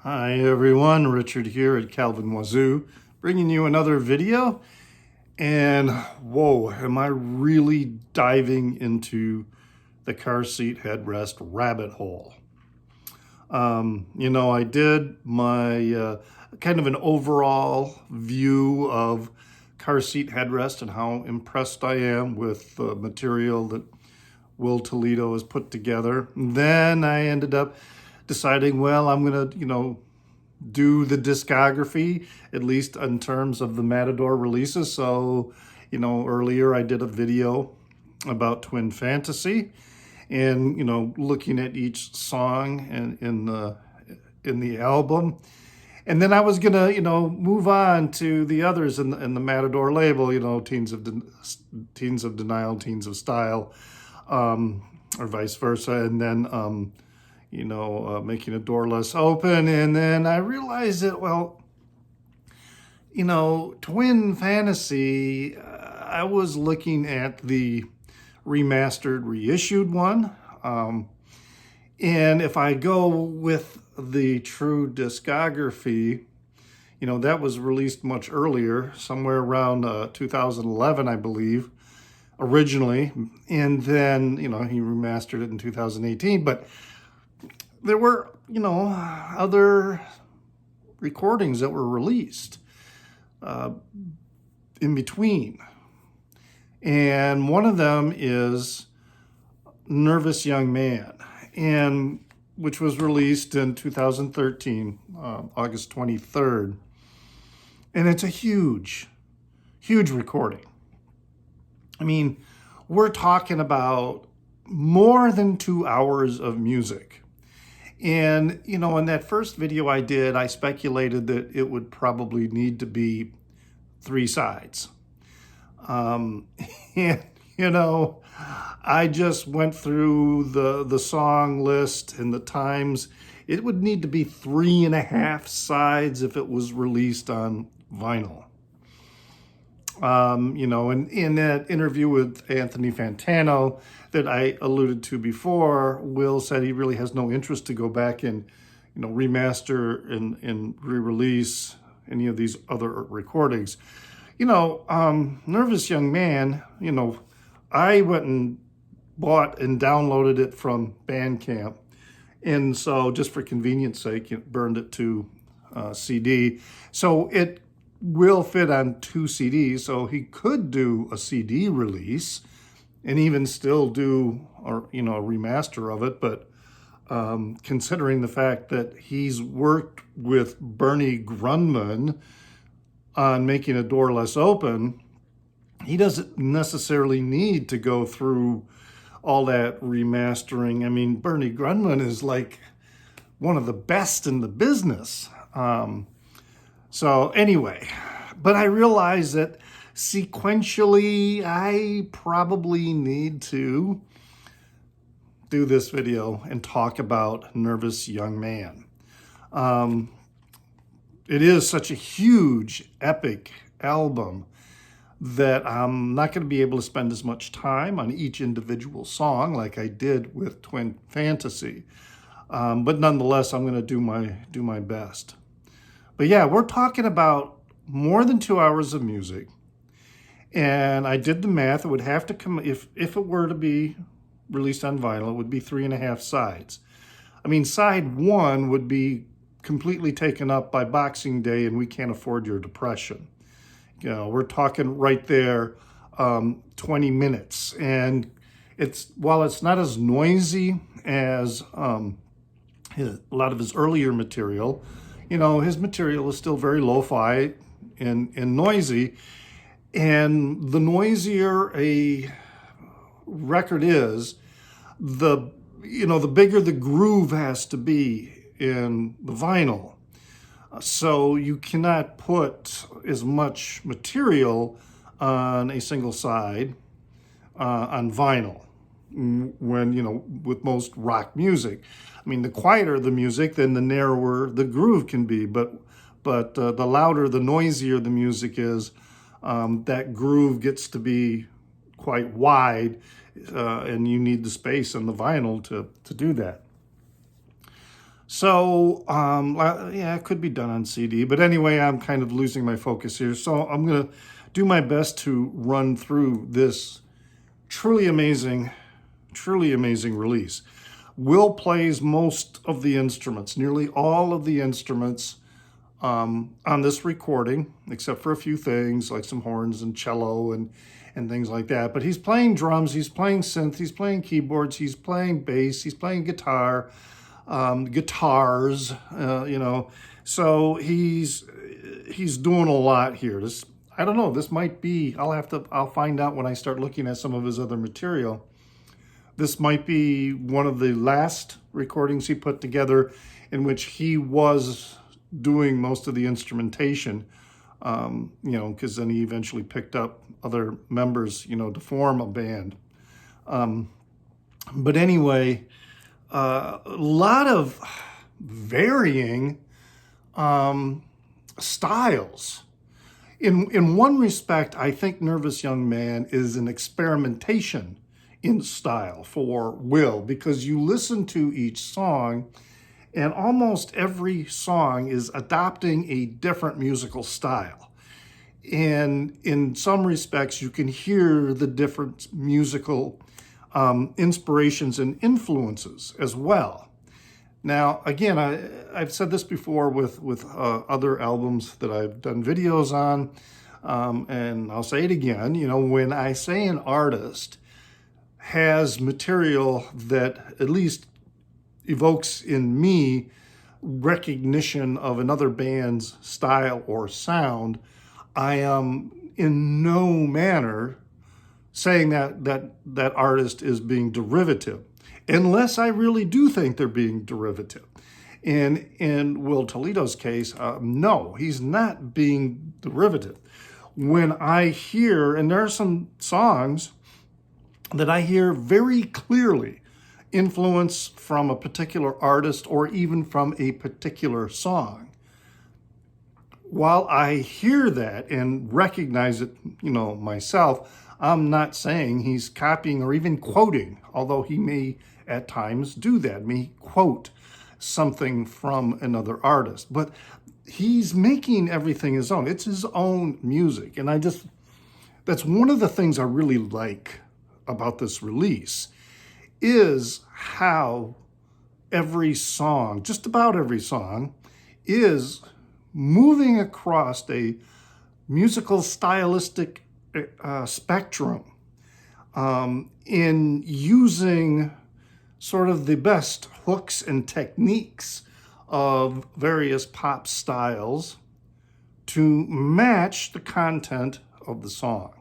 Hi everyone, Richard here at Calvin Wazoo, bringing you another video. And whoa, am I really diving into the car seat headrest rabbit hole. I did my kind of an overall view of car seat headrest and how impressed I am with the material that Will Toledo has put together. And then I ended up deciding, well, I'm gonna, do the discography, at least in terms of the Matador releases. So, earlier I did a video about Twin Fantasy and, looking at each song and in the album. And then I was gonna, move on to the others in the Matador label, Teens of Denial, Teens of Style, or vice versa. And then, making a door less open. And then I realized that, well, Twin Fantasy, I was looking at the remastered, reissued one. And if I go with the true discography, that was released much earlier, somewhere around 2011, I believe, originally. And then, he remastered it in 2018. But there were, other recordings that were released in between. And one of them is Nervous Young Man, and which was released in 2013, August 23rd. And it's a huge, huge recording. I mean, we're talking about more than 2 hours of music. And, in that first video I did, I speculated that it would probably need to be 3 sides. And, I just went through the song list and the times. It would need to be 3.5 sides if it was released on vinyl. And in that interview with Anthony Fantano that I alluded to before, Will said he really has no interest to go back and, remaster and re-release any of these other recordings. Nervous Young Man, I went and bought and downloaded it from Bandcamp. And so just for convenience sake, burned it to CD. So it will fit on 2 CDs, so he could do a CD release and even still do a remaster of it. But considering the fact that he's worked with Bernie Grundman on making A Door Less Open, he doesn't necessarily need to go through all that remastering. I mean, Bernie Grundman is like one of the best in the business. So anyway, but I realize that sequentially, I probably need to do this video and talk about Nervous Young Man. It is such a huge, epic album that I'm not going to be able to spend as much time on each individual song like I did with Twin Fantasy. But nonetheless, I'm going to do my best. But yeah, we're talking about more than 2 hours of music. And I did the math. It would have to come, if it were to be released on vinyl, it would be 3.5 sides. I mean, side 1 would be completely taken up by Boxing Day and We Can't Afford Your Depression. We're talking right there, 20 minutes. And while it's not as noisy as a lot of his earlier material, his material is still very lo-fi and noisy. And the noisier a record is, the bigger the groove has to be in the vinyl. So you cannot put as much material on a single side on vinyl when, with most rock music. I mean, the quieter the music, then the narrower the groove can be. But the louder, the noisier the music is, that groove gets to be quite wide, and you need the space on the vinyl to do that. So, yeah, it could be done on CD, but anyway, I'm kind of losing my focus here. So I'm going to do my best to run through this truly amazing release. Will plays most of the instruments, nearly all of the instruments on this recording, except for a few things like some horns and cello and things like that. But he's playing drums, he's playing synth, he's playing keyboards, he's playing bass, he's playing guitar, guitars, you know. So he's doing a lot here. This, I don't know, this might be, I'll find out when I start looking at some of his other material. This might be one of the last recordings he put together in which he was doing most of the instrumentation, you know, because then he eventually picked up other members, you know, to form a band. But anyway, a lot of varying styles. In one respect, I think Nervous Young Man is an experimentation in style for Will, because you listen to each song and almost every song is adopting a different musical style. And in some respects, you can hear the different musical inspirations and influences as well. Now, again, I've said this before with other albums that I've done videos on, and I'll say it again, you know, when I say an artist has material that at least evokes in me recognition of another band's style or sound, I am in no manner saying that artist is being derivative, unless I really do think they're being derivative. And in Will Toledo's case, no, he's not being derivative. When I hear, and there are some songs that I hear very clearly influence from a particular artist or even from a particular song. While I hear that and recognize it, you know, myself, I'm not saying he's copying or even quoting, although he may at times do that, may quote something from another artist. But he's making everything his own. It's his own music. And that's one of the things I really like about this release, is how every song, just about every song, is moving across a musical stylistic spectrum in using sort of the best hooks and techniques of various pop styles to match the content of the song.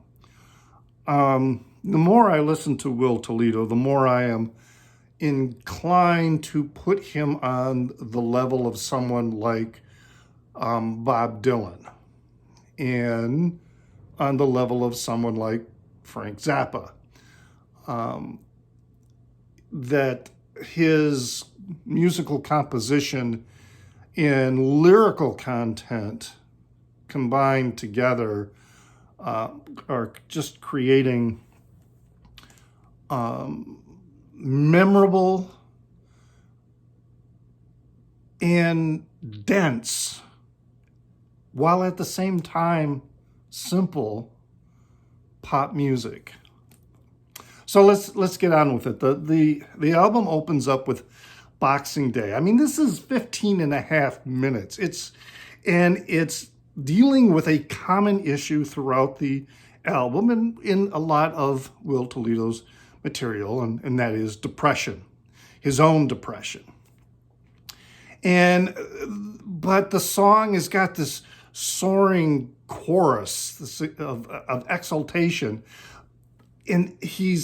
The more I listen to Will Toledo, the more I am inclined to put him on the level of someone like Bob Dylan, and on the level of someone like Frank Zappa. That his musical composition and lyrical content combined together are just creating memorable and dense, while at the same time simple pop music. So let's get on with it. The album opens up with Boxing Day. I mean, this is 15 and a half minutes. It's dealing with a common issue throughout the album and in a lot of Will Toledo's material, and that is depression, his own depression. But the song has got this soaring chorus of exaltation, and he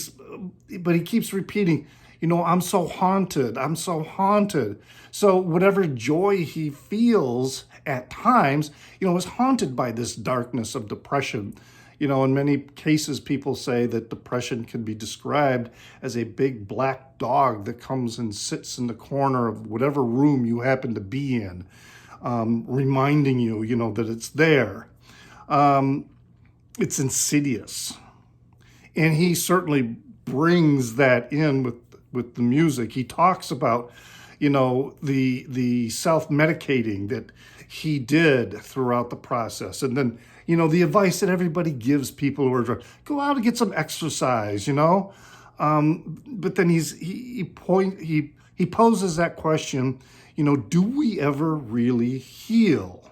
keeps repeating, you know, I'm so haunted, I'm so haunted. So whatever joy he feels at times, you know, is haunted by this darkness of depression. You know, in many cases, people say that depression can be described as a big black dog that comes and sits in the corner of whatever room you happen to be in, reminding you, you know, that it's there. It's insidious. And he certainly brings that in with the music. He talks about, the self-medicating that he did throughout the process. And then, the advice that everybody gives people who are, go out and get some exercise, but then he poses that question, do we ever really heal?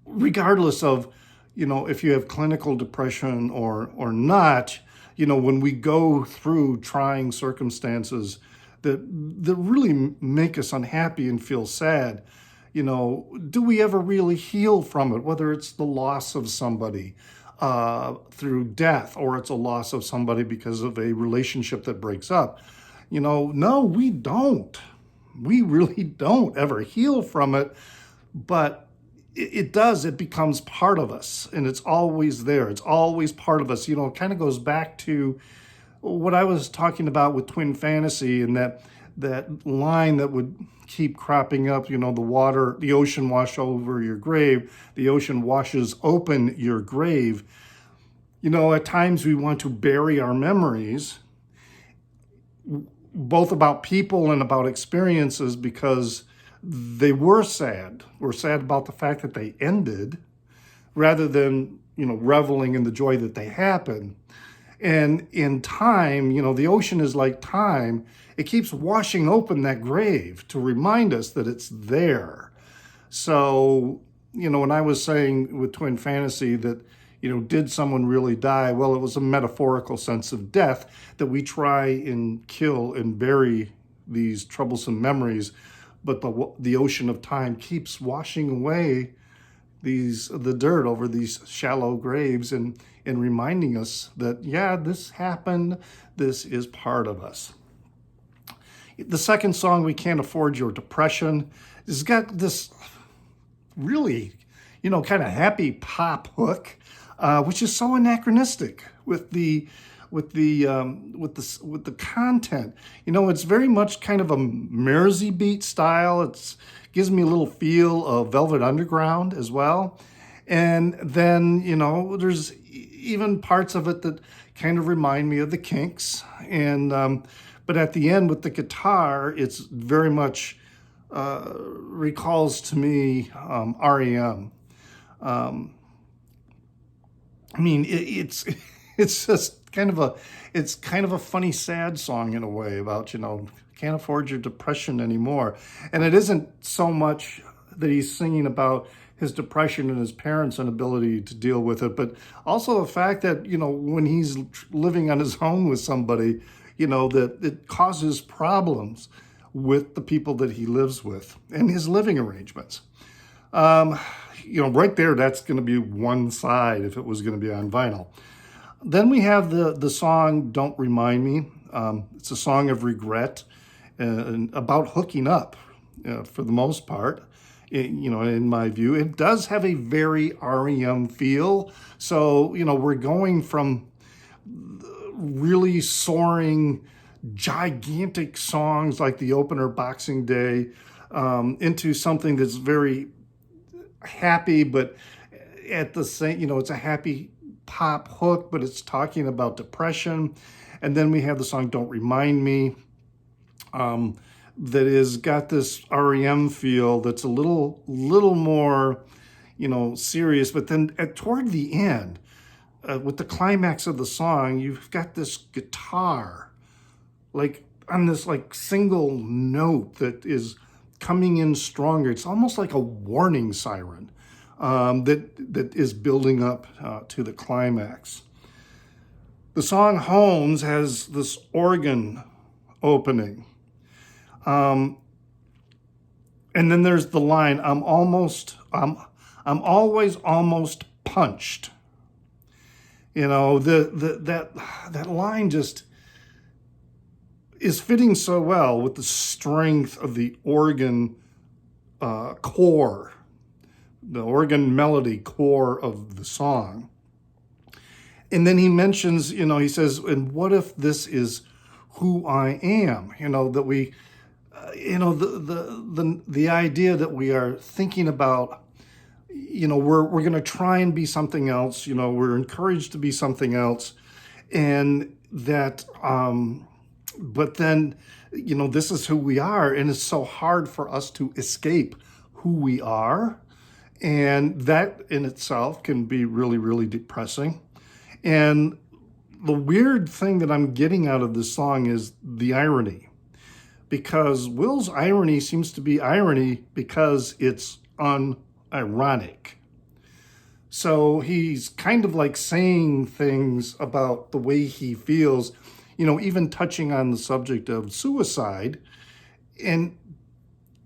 Regardless of, if you have clinical depression or not, when we go through trying circumstances that really make us unhappy and feel sad, do we ever really heal from it? Whether it's the loss of somebody through death, or it's a loss of somebody because of a relationship that breaks up. No, we don't. We really don't ever heal from it, but it becomes part of us, and it's always there. It's always part of us. It kind of goes back to what I was talking about with Twin Fantasy, and that line that would keep cropping up, the ocean wash over your grave, the ocean washes open your grave. At times we want to bury our memories, both about people and about experiences, because they were sad. We're sad about the fact that they ended, rather than, reveling in the joy that they happened. And in time, the ocean is like time. It keeps washing open that grave to remind us that it's there. So, when I was saying with Twin Fantasy that, did someone really die? Well, it was a metaphorical sense of death, that we try and kill and bury these troublesome memories, but the ocean of time keeps washing away the dirt over these shallow graves, and reminding us that, yeah, this happened, this is part of us. The second song, We Can't Afford Your Depression, has got this really, kind of happy pop hook, which is so anachronistic with the content. It's very much kind of a Mersey beat style. It gives me a little feel of Velvet Underground as well. And then, there's even parts of it that kind of remind me of the Kinks. And but at the end with the guitar, it's very much recalls to me REM. It's just kind of a funny, sad song in a way about, can't afford your depression anymore. And it isn't so much that he's singing about his depression and his parents' inability to deal with it, but also the fact that, when he's living on his own with somebody, that it causes problems with the people that he lives with and his living arrangements. Right there, that's going to be one side if it was going to be on vinyl. Then we have the song Don't Remind Me. It's a song of regret and about hooking up, for the most part. In my view, it does have a very REM feel. So, we're going from really soaring, gigantic songs like the opener Boxing Day into something that's very happy, but at the same, it's a happy pop hook, but it's talking about depression. And then we have the song Don't Remind Me, that is got this REM feel that's a little more, serious. But then toward the end, with the climax of the song, you've got this guitar, like on this single note that is coming in stronger. It's almost like a warning siren that is building up to the climax. The song Homes has this organ opening. And then there's the line, I'm always almost punched. That line just is fitting so well with the strength of the organ core, the organ melody core of the song. And then he mentions, he says, and what if this is who I am? That we, the idea that we are thinking about, we're going to try and be something else. We're encouraged to be something else, and that, but then this is who we are, and it's so hard for us to escape who we are. And that in itself can be really, really depressing. And the weird thing that I'm getting out of this song is the irony, because Will's irony seems to be irony because it's unironic. So he's kind of like saying things about the way he feels, even touching on the subject of suicide. And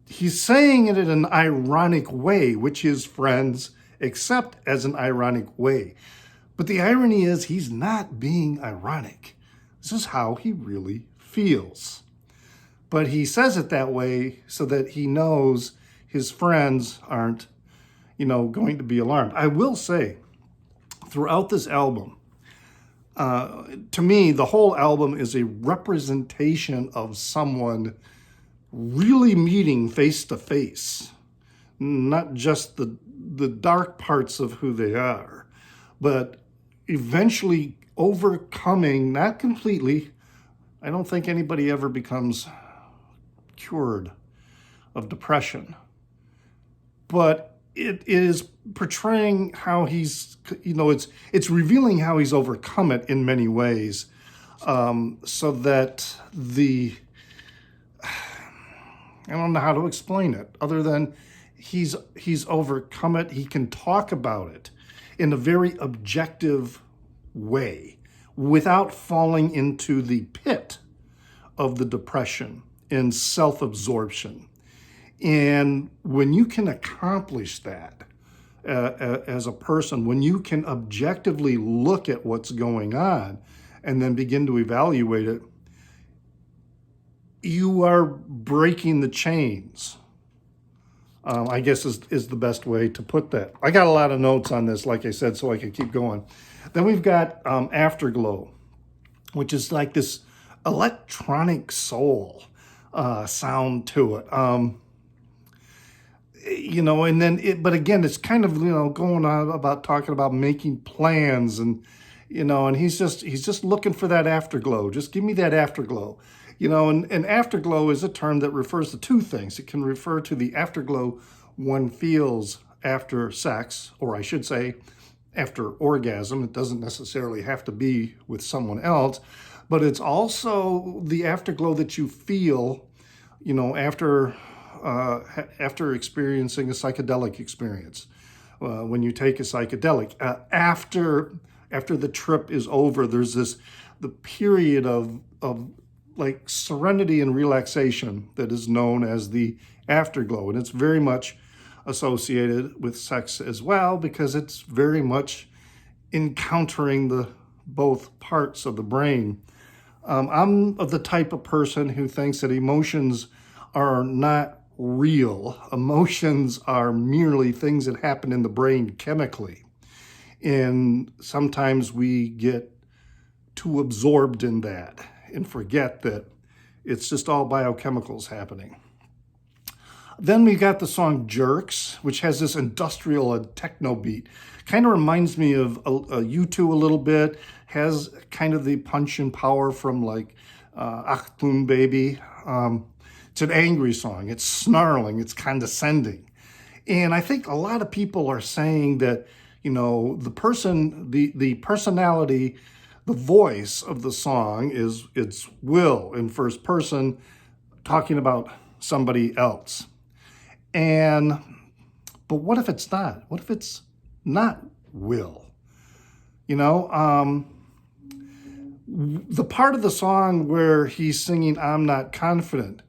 he's saying it in an ironic way, which his friends accept as an ironic way. But the irony is he's not being ironic. This is how he really feels. But he says it that way so that he knows his friends aren't, going to be alarmed. I will say, throughout this album, to me, the whole album is a representation of someone really meeting face to face, not just the dark parts of who they are, but eventually overcoming, not completely. I don't think anybody ever becomes cured of depression, but it is portraying how he's, it's revealing how he's overcome it in many ways, so that I don't know how to explain it other than he's overcome it. He can talk about it in a very objective way without falling into the pit of the depression and self-absorption. And when you can accomplish that as a person, when you can objectively look at what's going on and then begin to evaluate it, you are breaking the chains, I guess is the best way to put that. I got a lot of notes on this, like I said, so I can keep going. Then we've got Afterglow, which is like this electronic soul sound to it. And then but again, it's kind of, going on about talking about making plans and, and he's just looking for that afterglow. Just give me that afterglow. And afterglow is a term that refers to two things. It can refer to the afterglow one feels after sex, or I should say, after orgasm. It doesn't necessarily have to be with someone else, but it's also the afterglow that you feel, after experiencing a psychedelic experience. When you take a psychedelic, after the trip is over, there's the period of like serenity and relaxation that is known as the afterglow. And it's very much associated with sex as well, because it's very much encountering the both parts of the brain. I'm of the type of person who thinks that emotions are not real. Emotions are merely things that happen in the brain chemically. And sometimes we get too absorbed in that and forget that it's just all biochemicals happening. Then we got the song Jerks, which has this industrial and techno beat. Kind of reminds me of U2 a little bit, has kind of the punch and power from like Achtung Baby. It's an angry song, it's snarling, it's condescending. And I think a lot of people are saying that, the personality, the voice of the song it's Will in first person talking about somebody else. But what if it's not? What if it's not Will? The part of the song where he's singing, I'm not confident,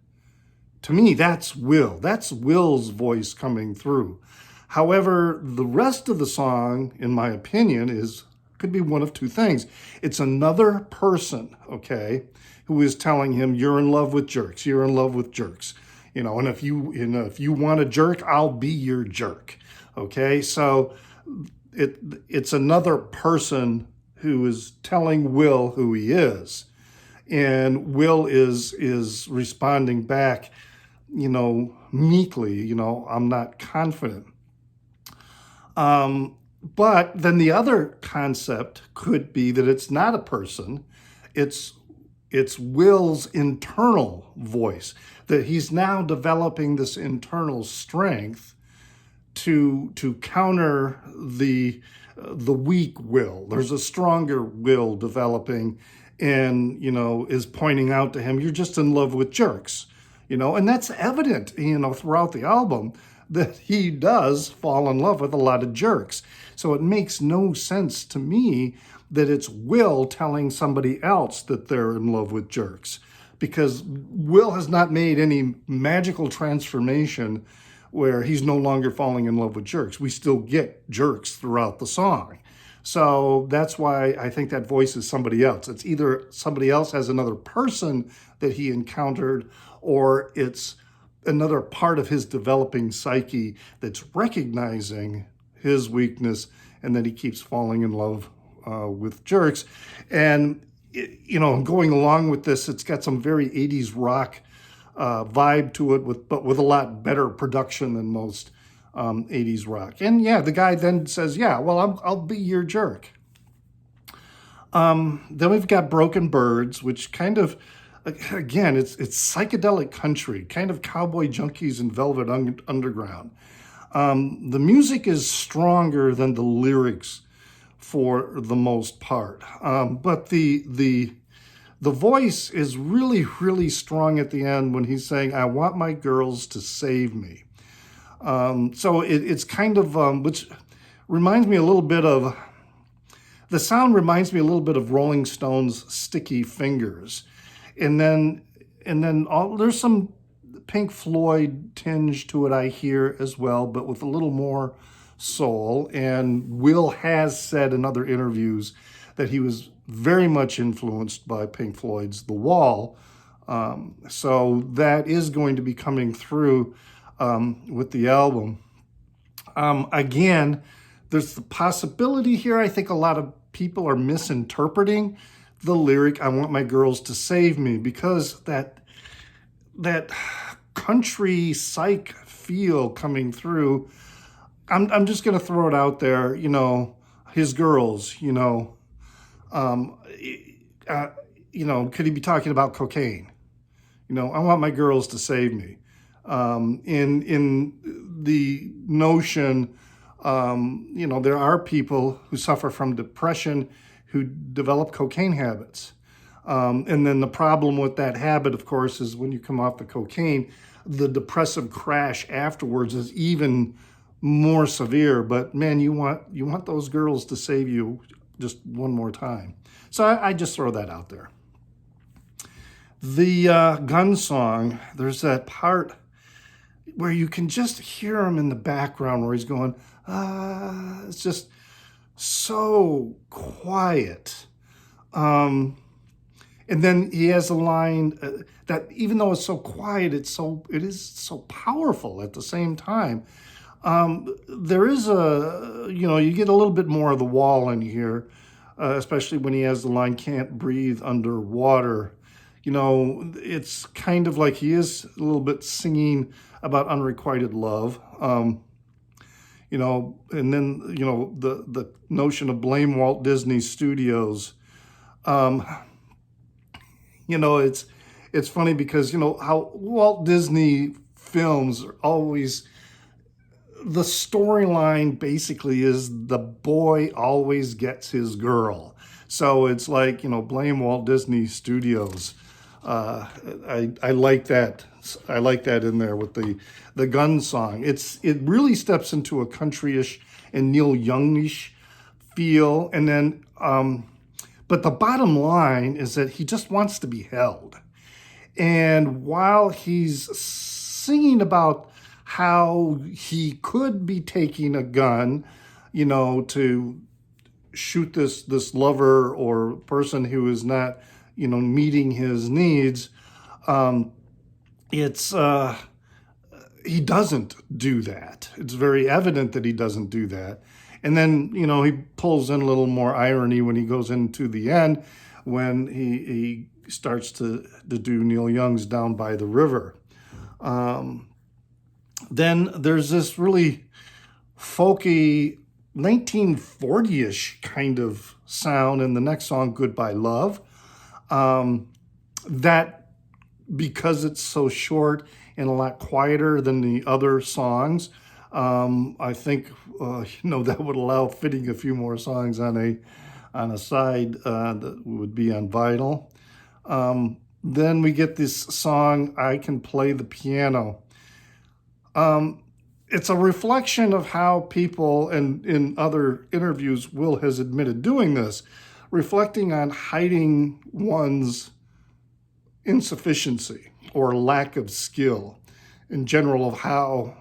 to me, that's Will. That's Will's voice coming through. However, the rest of the song, in my opinion, could be one of two things. It's another person, okay, who is telling him, you're in love with jerks. You're in love with jerks. And if you want a jerk, I'll be your jerk. Okay, so it's another person who is telling Will who he is, and Will is responding back, meekly. I'm not confident. But then the other concept could be that it's not a person, it's It's Will's internal voice, that he's now developing this internal strength to counter the weak Will. There's a stronger Will developing, and is pointing out to him, you're just in love with jerks, and that's evident, throughout the album, that he does fall in love with a lot of jerks. So it makes no sense to me that it's Will telling somebody else that they're in love with jerks, because Will has not made any magical transformation where he's no longer falling in love with jerks. We still get jerks throughout the song. So that's why I think that voice is somebody else. It's either somebody else has another person that he encountered, or it's another part of his developing psyche that's recognizing his weakness, and then he keeps falling in love with jerks. And, going along with this, it's got some very 80s rock vibe to it, but with a lot better production than most 80s rock. And yeah, the guy then says, yeah, well, I'll be your jerk. Then we've got Broken Birds, which kind of, again, it's psychedelic country, kind of Cowboy Junkies and Velvet Underground. The music is stronger than the lyrics for the most part, but the voice is really, really strong at the end when he's saying, I want my girls to save me. So it's kind of, which reminds me a little bit of, the sound reminds me a little bit of Rolling Stones' Sticky Fingers. And then there's some Pink Floyd tinge to it, I hear as well, but with a little more soul. And Will has said in other interviews that he was very much influenced by Pink Floyd's The Wall. So that is going to be coming through with the album. Again, there's the possibility here, I think a lot of people are misinterpreting the lyric, I want my girls to save me, because that country psych feel coming through, I'm just going to throw it out there, his girls, could he be talking about cocaine? I want my girls to save me. In the notion, there are people who suffer from depression who develop cocaine habits. And then the problem with that habit, of course, is when you come off the cocaine, the depressive crash afterwards is even more severe. But man, you want those girls to save you just one more time. So I just throw that out there. The gun song, there's that part where you can just hear him in the background where he's going, it's just so quiet. And then he has a line that even though it's so quiet, it is so powerful at the same time. There is you get a little bit more of The Wall in here, especially when he has the line, can't breathe underwater. It's kind of like he is a little bit singing about unrequited love. And then, the notion of blame Walt Disney Studios. It's funny because, how Walt Disney films are always, the storyline basically is the boy always gets his girl. So it's like, blame Walt Disney Studios. I like that. I like that in there with the gun song. It really steps into a countryish and Neil Youngish feel. And then, but the bottom line is that he just wants to be held. And while he's singing about how he could be taking a gun, to shoot this lover or person who is not, meeting his needs, he doesn't do that. It's very evident that he doesn't do that. And then, he pulls in a little more irony when he goes into the end, when he starts to do Neil Young's Down by the River. Then there's this really folky 1940-ish kind of sound in the next song, Goodbye Love. That, because it's so short and a lot quieter than the other songs, I think that would allow fitting a few more songs on a side that would be on vinyl. Then we get this song, I Can Play the Piano. It's a reflection of how people, and in other interviews, Will has admitted doing this, reflecting on hiding one's insufficiency or lack of skill in general, of how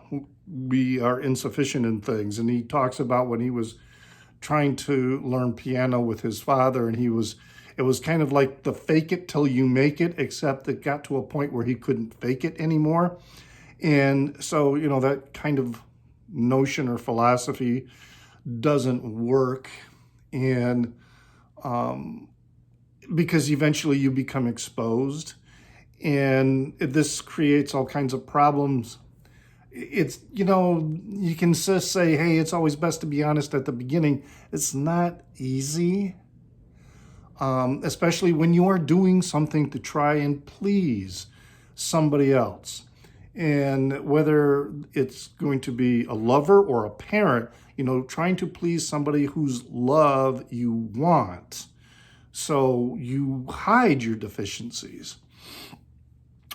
we are insufficient in things. And he talks about when he was trying to learn piano with his father, and it was kind of like the fake it till you make it, except it got to a point where he couldn't fake it anymore. And so, that kind of notion or philosophy doesn't work. And because eventually you become exposed, and this creates all kinds of problems. It's, you can just say, hey, it's always best to be honest at the beginning. It's not easy, especially when you are doing something to try and please somebody else. And whether it's going to be a lover or a parent, trying to please somebody whose love you want. So you hide your deficiencies.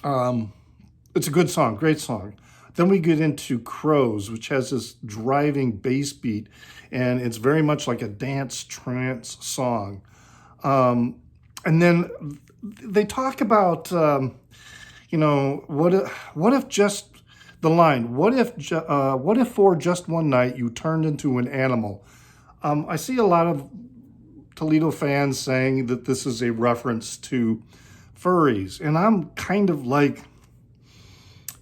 It's a good song, great song. Then we get into Crows, which has this driving bass beat, and it's very much like a dance trance song. And then they talk about, what if just the line, what if for just one night you turned into an animal? I see a lot of Toledo fans saying that this is a reference to furries, and I'm kind of like,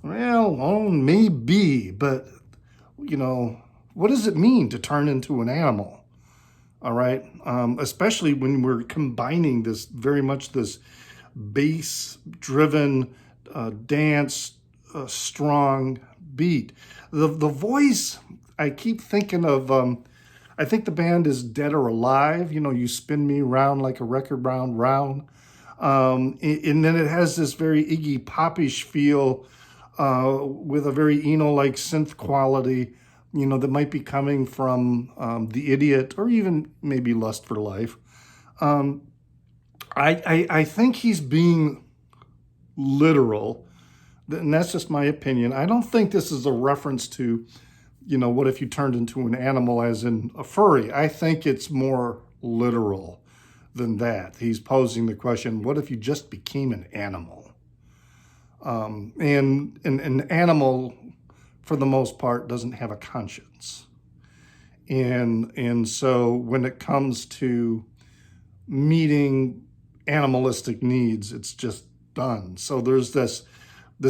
well, maybe, but what does it mean to turn into an animal? All right, especially when we're combining this very much this bass-driven dance, strong beat. The voice, I keep thinking of. I think the band is Dead or Alive. You spin me round like a record round. And then it has this very Iggy Popish feel with a very Eno-like synth quality, that might be coming from The Idiot or even maybe Lust for Life. I think he's being literal, and that's just my opinion. I don't think this is a reference to, what if you turned into an animal as in a furry? I think it's more literal than that. He's posing the question, what if you just became an animal? And an animal, for the most part, doesn't have a conscience. And so when it comes to meeting animalistic needs, it's just done. So there's this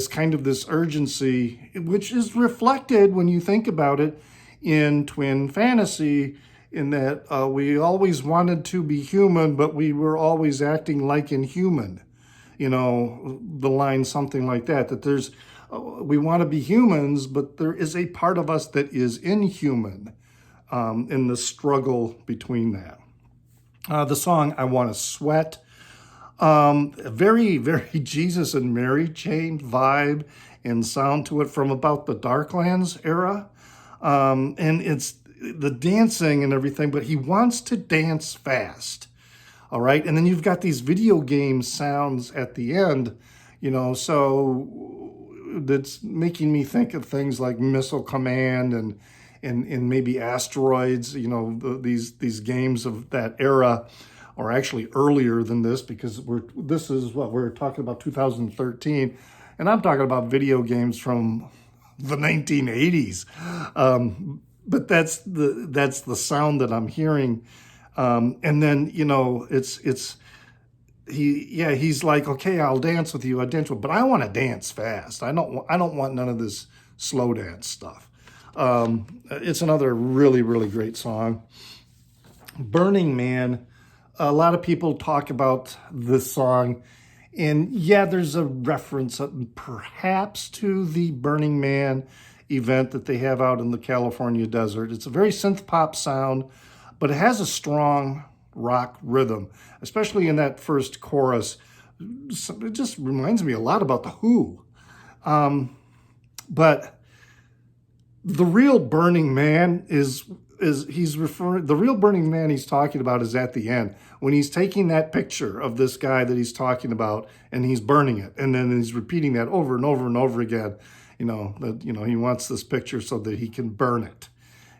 kind of this urgency, which is reflected when you think about it in twin fantasy, in that we always wanted to be human, but we were always acting like inhuman. The line something like that there's, we want to be humans, but there is a part of us that is inhuman, in the struggle between that. The song, I Want to Sweat, very, very Jesus and Mary chain vibe and sound to it from about the Darklands era. And it's the dancing and everything, but he wants to dance fast. All right. And then you've got these video game sounds at the end, so that's making me think of things like Missile Command and maybe Asteroids, these games of that era, or actually earlier than this, because we're talking about 2013, and I'm talking about video games from the 1980s. But that's the sound that I'm hearing. And then, he's like, okay, I'll dance with you, but I want to dance fast. I don't want none of this slow dance stuff. It's another really, really great song. Burning Man. A lot of people talk about this song, and there's a reference perhaps to the Burning Man event that they have out in the California desert. It's a very synth pop sound, but it has a strong rock rhythm, especially in that first chorus. it just reminds me a lot about The Who. But the real Burning Man the real Burning Man he's talking about is at the end, when he's taking that picture of this guy that he's talking about and he's burning it, and then he's repeating that over and over and over again. He wants this picture so that he can burn it,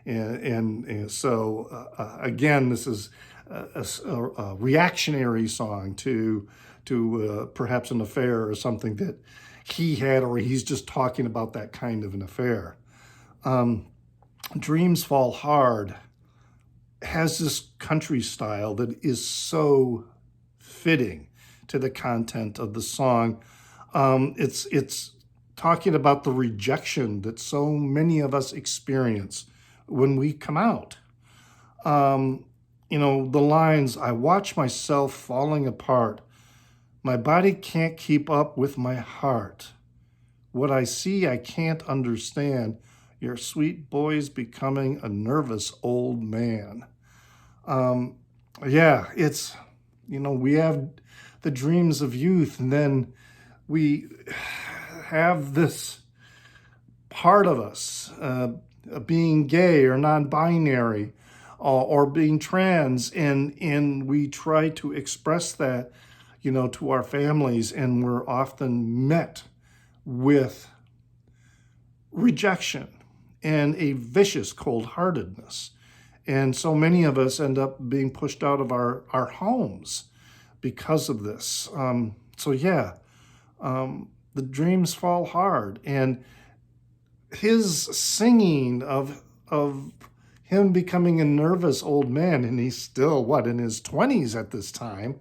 and so again, this is a reactionary song to perhaps an affair or something that he had, or he's just talking about that kind of an affair. Dreams Fall Hard has this country style that is so fitting to the content of the song. It's talking about the rejection that so many of us experience when we come out. The lines, "I watch myself falling apart. My body can't keep up with my heart. What I see, I can't understand. Your sweet boy's becoming a nervous old man." It's, we have the dreams of youth, and then we have this part of us being gay or non-binary or being trans, and we try to express that, to our families, and we're often met with rejection and a vicious cold-heartedness. And so many of us end up being pushed out of our homes because of this. The dreams fall hard. And his singing of him becoming a nervous old man, and he's still, in his 20s at this time,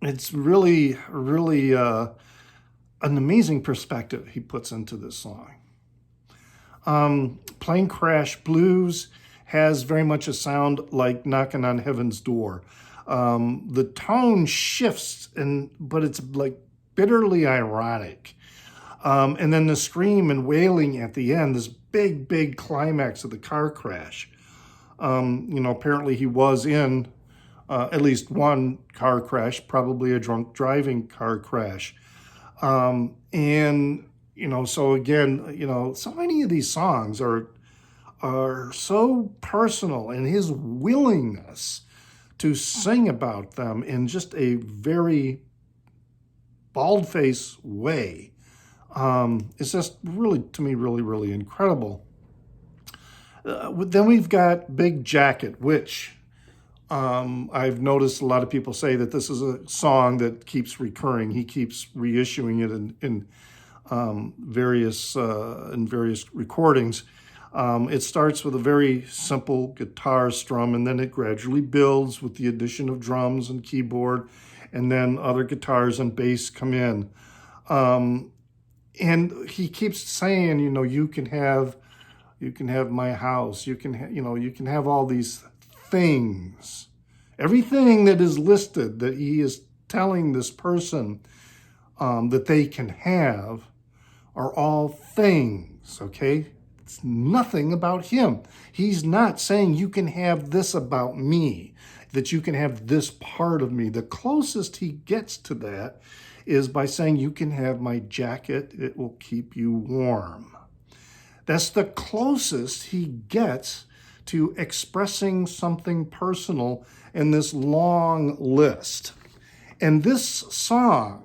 it's really, really an amazing perspective he puts into this song. Plane Crash Blues has very much a sound like Knocking on Heaven's Door. The tone shifts, but it's like bitterly ironic. And then the scream and wailing at the end, this big, big climax of the car crash. Apparently he was in at least one car crash, probably a drunk driving car crash. So again, so many of these songs are so personal, and his willingness to sing about them in just a very bald-faced way is just really, to me, really, really incredible. Then we've got Big Jacket, which I've noticed a lot of people say that this is a song that keeps recurring. He keeps reissuing it in various recordings. It starts with a very simple guitar strum, and then it gradually builds with the addition of drums and keyboard, and then other guitars and bass come in. And he keeps saying, you can have my house, you can have all these things. Everything that is listed that he is telling this person that they can have are all things, okay? It's nothing about him. He's not saying you can have this about me, that you can have this part of me. The closest he gets to that is by saying you can have my jacket, it will keep you warm. That's the closest he gets to expressing something personal in this long list. And this song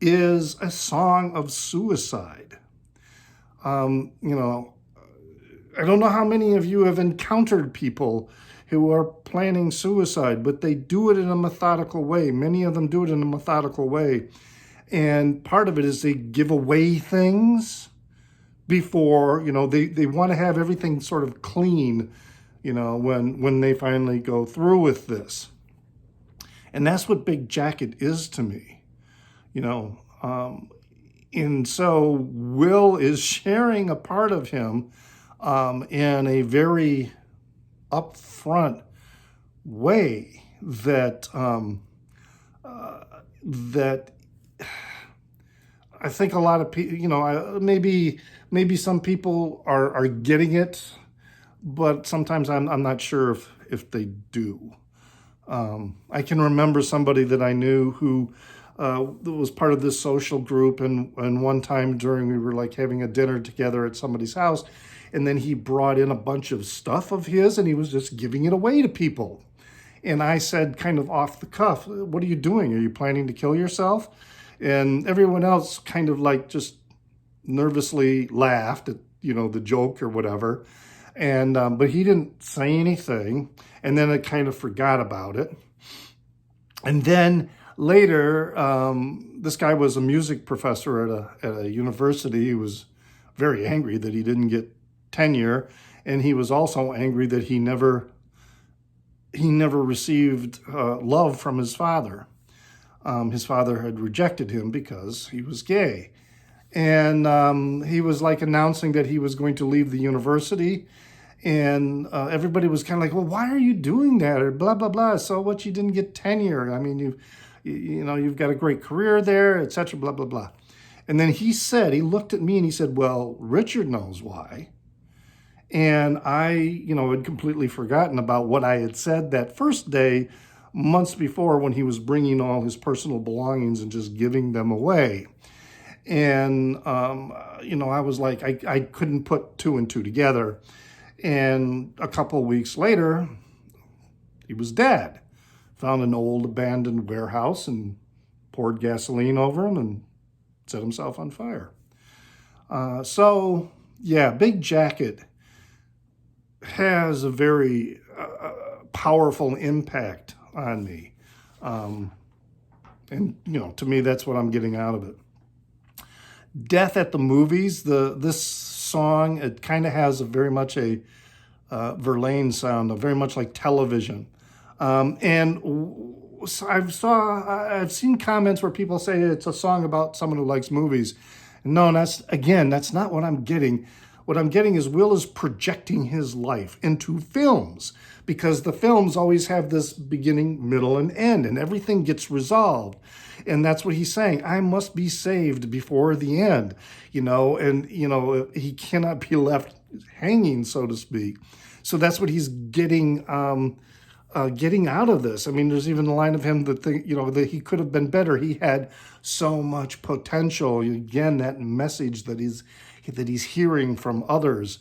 is a song of suicide. I don't know how many of you have encountered people who are planning suicide, but they do it in a methodical way. Many of them do it in a methodical way. And part of it is they give away things before, they want to have everything sort of clean, when they finally go through with this. And that's what Big Jacket is to me, and so Will is sharing a part of him in a very upfront way that that I think a lot of people, maybe some people are getting it, but sometimes I'm not sure if they do. I can remember somebody that I knew who was part of this social group, and one time during, we were like having a dinner together at somebody's house, and then he brought in a bunch of stuff of his and he was just giving it away to people. And I said, kind of off the cuff, "What are you doing? Are you planning to kill yourself?" And everyone else kind of like just nervously laughed at, the joke or whatever. And but he didn't say anything, and then I kind of forgot about it. And then later, this guy was a music professor at a university. He was very angry that he didn't get tenure, and he was also angry that he never received love from his father. His father had rejected him because he was gay. And he was like announcing that he was going to leave the university. And everybody was kind of like, "Well, why are you doing that?" Or blah, blah, blah. "So what, you didn't get tenure? I mean, you've got a great career there, etc., blah, blah, blah." And then he looked at me and he said, "Well, Richard knows why." And I, had completely forgotten about what I had said that first day, months before, when he was bringing all his personal belongings and just giving them away. And, I was like, I couldn't put two and two together. And a couple of weeks later, he was dead. Found an old abandoned warehouse and poured gasoline over him and set himself on fire. So, yeah, Big Jacket has a very powerful impact on me. And, to me, that's what I'm getting out of it. Death at the Movies, this song, it kind of has very much a Verlaine sound, very much like television. And I've seen comments where people say it's a song about someone who likes movies. No, that's not what I'm getting. What I'm getting is Will is projecting his life into films, because the films always have this beginning, middle, and end, and everything gets resolved. And that's what he's saying. I must be saved before the end, and, he cannot be left hanging, so to speak. So that's what he's getting out of this. I mean, there's even a line of him that he could have been better. He had so much potential. Again, that message that he's hearing from others.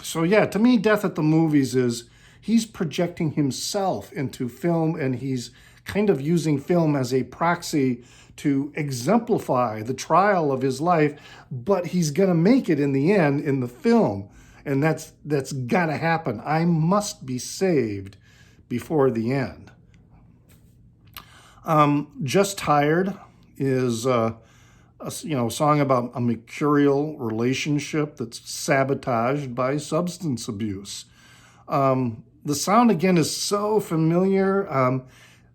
So yeah, to me, Death at the Movies is he's projecting himself into film, and he's kind of using film as a proxy to exemplify the trial of his life, but he's going to make it in the end in the film. And that's got to happen. I must be saved before the end. Just Tired is a song about a mercurial relationship that's sabotaged by substance abuse. The sound, again, is so familiar.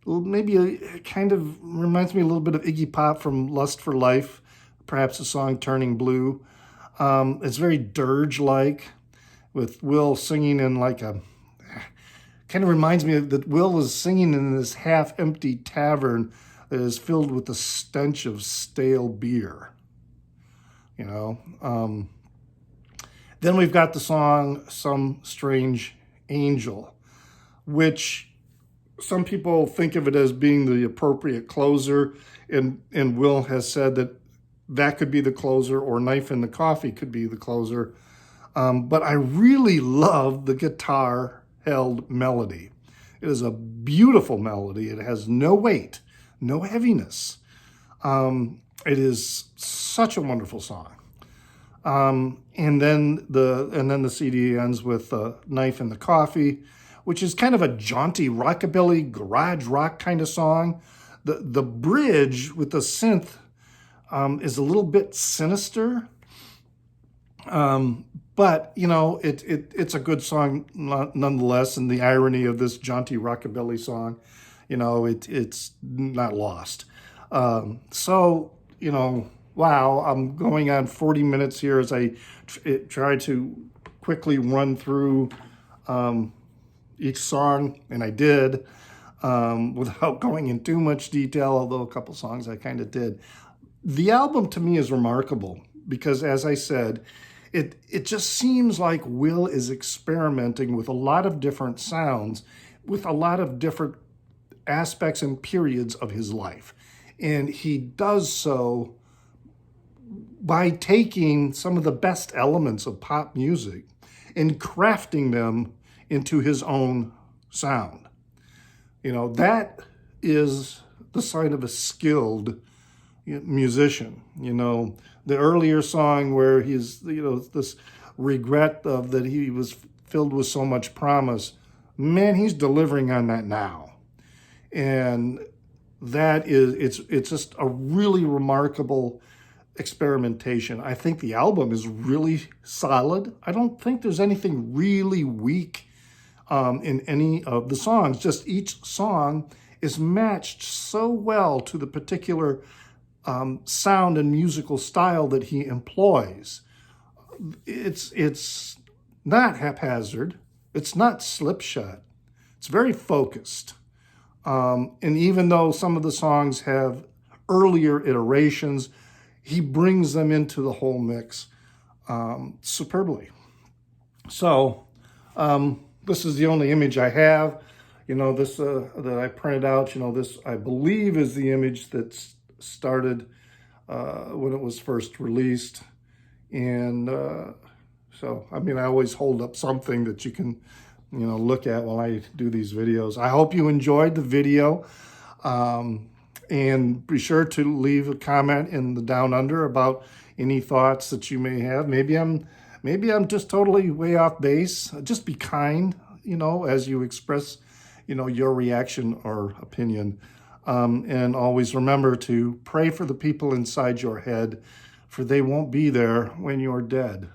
Maybe it kind of reminds me a little bit of Iggy Pop from Lust for Life, perhaps the song Turning Blue. It's very dirge-like, with Will singing in like kind of reminds me that Will is singing in this half-empty tavern that is filled with the stench of stale beer. Then we've got the song Some Strange Angel, which some people think of it as being the appropriate closer, and Will has said that could be the closer, or Knife in the Coffee could be the closer. But I really love the guitar-held melody. It is a beautiful melody. It has no weight, no heaviness. It is such a wonderful song. And then the CD ends with Knife in the Coffee, which is kind of a jaunty rockabilly garage rock kind of song. The bridge with the synth is a little bit sinister. But, it's a good song nonetheless. And the irony of this jaunty rockabilly song, it's not lost. Wow, I'm going on 40 minutes here as I try to quickly run through each song, and I did, without going in too much detail, although a couple songs I kind of did. The album to me is remarkable because, as I said, it just seems like Will is experimenting with a lot of different sounds, with a lot of different aspects and periods of his life. And he does so by taking some of the best elements of pop music and crafting them into his own sound. You know, that is the sign of a skilled musician. You know, the earlier song where he's, you know, this regret of that he was filled with so much promise, man, he's delivering on that now. And that is, it's just a really remarkable experimentation. I think the album is really solid. I don't think there's anything really weak in any of the songs. Just each song is matched so well to the particular sound and musical style that he employs. It's not haphazard. It's not slipshod. It's very focused. And even though some of the songs have earlier iterations, he brings them into the whole mix superbly. So this is the only image I have. You know, this that I printed out, you know, this I believe is the image that started when it was first released. And so, I mean, I always hold up something that you can, you know, look at while I do these videos. I hope you enjoyed the video. And be sure to leave a comment in the down under about any thoughts that you may have. Maybe I'm just totally way off base. Just be kind, you know, as you express, you know, your reaction or opinion. And always remember to pray for the people inside your head, for they won't be there when you're dead.